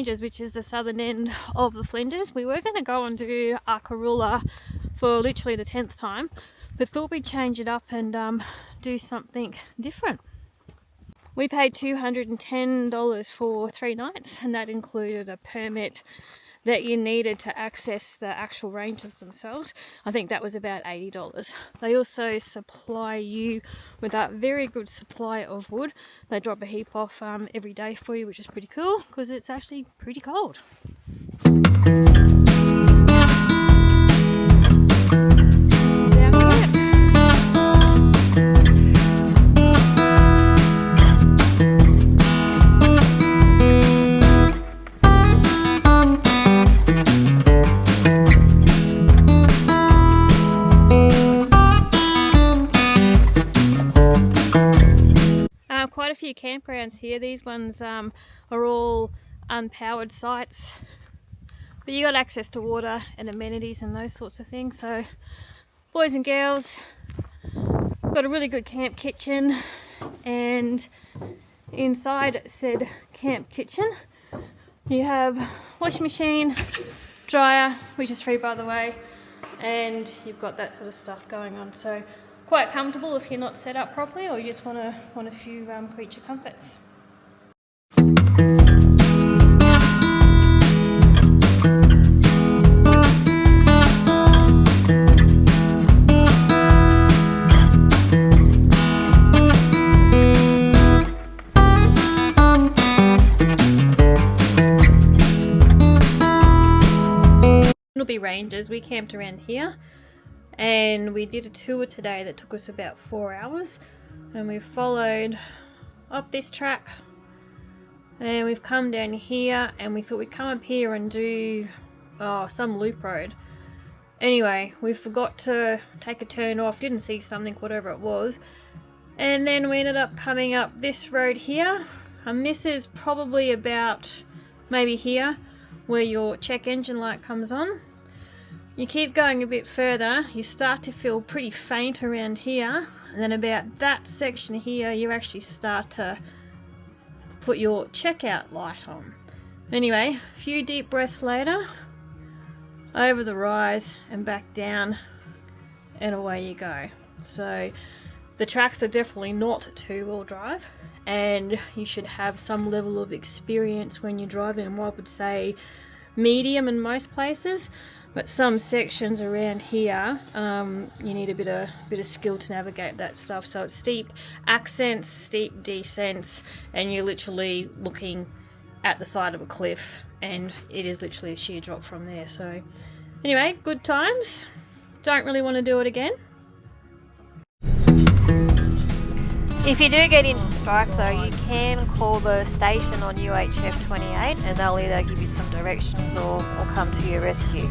Ranges, which is the southern end of the Flinders. We were going to go and do Arkaroola for literally the 10th time, but thought we'd change it up and do something different. We paid $210 for 3 nights, and that included a permit that you needed to access the actual ranges themselves. I think that was about $80. They also supply you with a very good supply of wood. They drop a heap off every day for you, which is pretty cool because it's actually pretty cold. Quite a few campgrounds here. These ones are all unpowered sites, but you got access to water and amenities and those sorts of things. So boys and girls, got a really good camp kitchen, and inside said camp kitchen you have washing machine, dryer, which is free by the way, and you've got that sort of stuff going on. So quite comfortable if you're not set up properly or you just want a few creature comforts. Bendelby Ranges, we camped around here. And we did a tour today that took us about 4 hours, and we followed up this track and we've come down here, and we thought we'd come up here and do some loop road. Anyway, we forgot to take a turn off, didn't see something, whatever it was, and then we ended up coming up this road here, and this is probably about maybe here where your check engine light comes on. You keep going a bit further, you start to feel pretty faint around here, and then about that section here you actually start to put your checkout light on. Anyway, a few deep breaths later, over the rise and back down, and away you go. So the tracks are definitely not two-wheel drive, and you should have some level of experience when you're driving, and I would say medium in most places. But some sections around here, you need a bit of skill to navigate that stuff. So it's steep accents, steep descents, and you're literally looking at the side of a cliff, and it is literally a sheer drop from there. So anyway, good times. Don't really want to do it again. If you do get into strike though, you can call the station on UHF 28 and they'll either give you some directions or come to your rescue.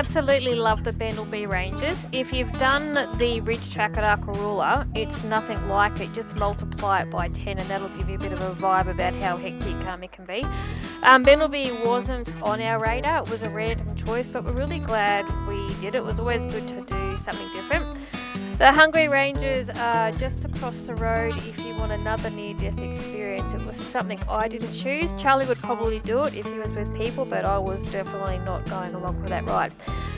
absolutely love the Bendelby Ranges. If you've done the ridge track at Arkaroola, it's nothing like it. Just multiply it by 10 and that'll give you a bit of a vibe about how hectic it can be. Bendelby wasn't on our radar, it was a random choice, but we're really glad we did it. It was always good to do something different. The Hungry Ranges are just across the road if you want another near-death experience. It was something I didn't choose. Charlie would probably do it if he was with people, but I was definitely not going along for that ride.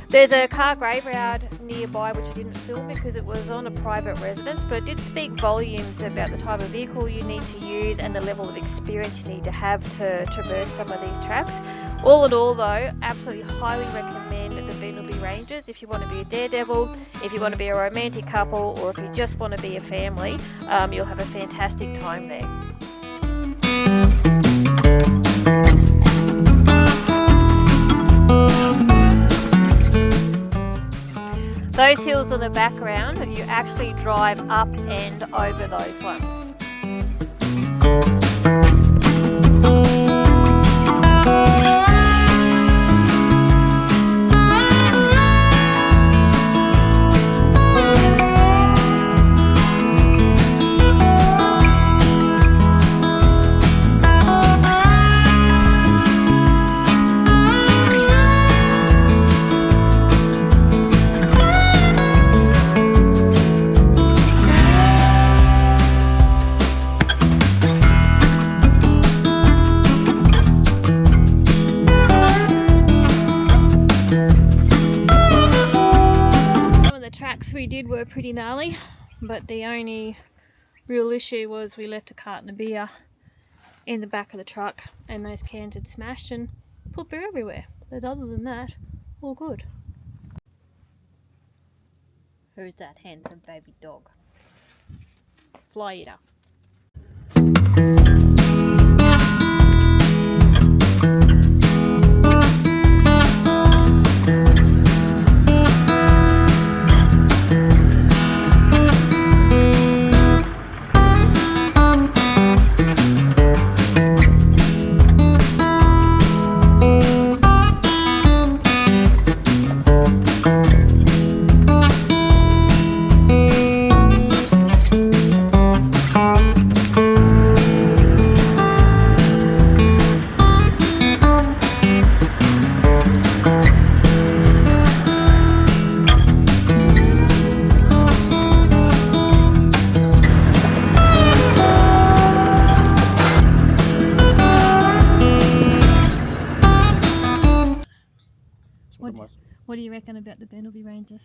There's a car graveyard nearby which I didn't film because it was on a private residence, but it did speak volumes about the type of vehicle you need to use and the level of experience you need to have to traverse some of these tracks. All in all though, absolutely highly recommend the Bendelby Ranges if you want to be a daredevil, if you want to be a romantic couple, or if you just want to be a family. You'll have a fantastic time there. Those hills on the background, you actually drive up and over those ones. We did were pretty gnarly, but the only real issue was we left a carton of beer in the back of the truck and those cans had smashed and put beer everywhere. But other than that, all good. Who's that handsome baby dog? Fly eater. What do you reckon about the Bendelby Ranges?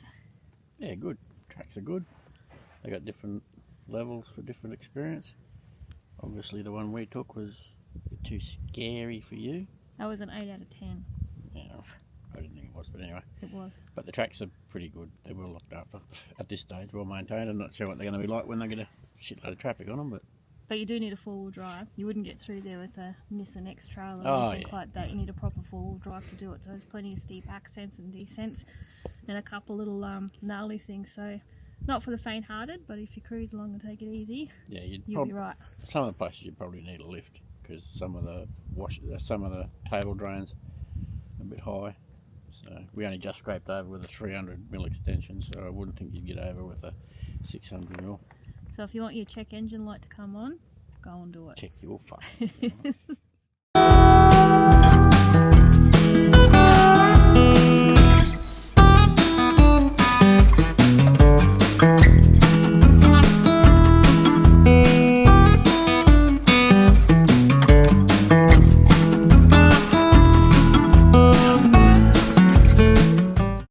Yeah, good. Tracks are good. They got different levels for different experience. Obviously the one we took was a bit too scary for you. That was an 8 out of 10. Yeah, I didn't think it was, but anyway. It was. But the tracks are pretty good. They're well looked after. At this stage, well maintained. I'm not sure what they're going to be like when they get a shitload of traffic on them, but you do need a four-wheel drive. You wouldn't get through there with a Nissan X-Trail or anything like that. You need a proper four-wheel drive to do it. So there's plenty of steep accents and descents and a couple little gnarly things. So not for the faint-hearted, but if you cruise along and take it easy, yeah, you'll be right. Some of the places you probably need a lift because some of the table drains are a bit high. So we only just scraped over with a 300mm extension, so I wouldn't think you'd get over with a 600mm. So if you want your check engine light to come on, go and do it. Check your fucking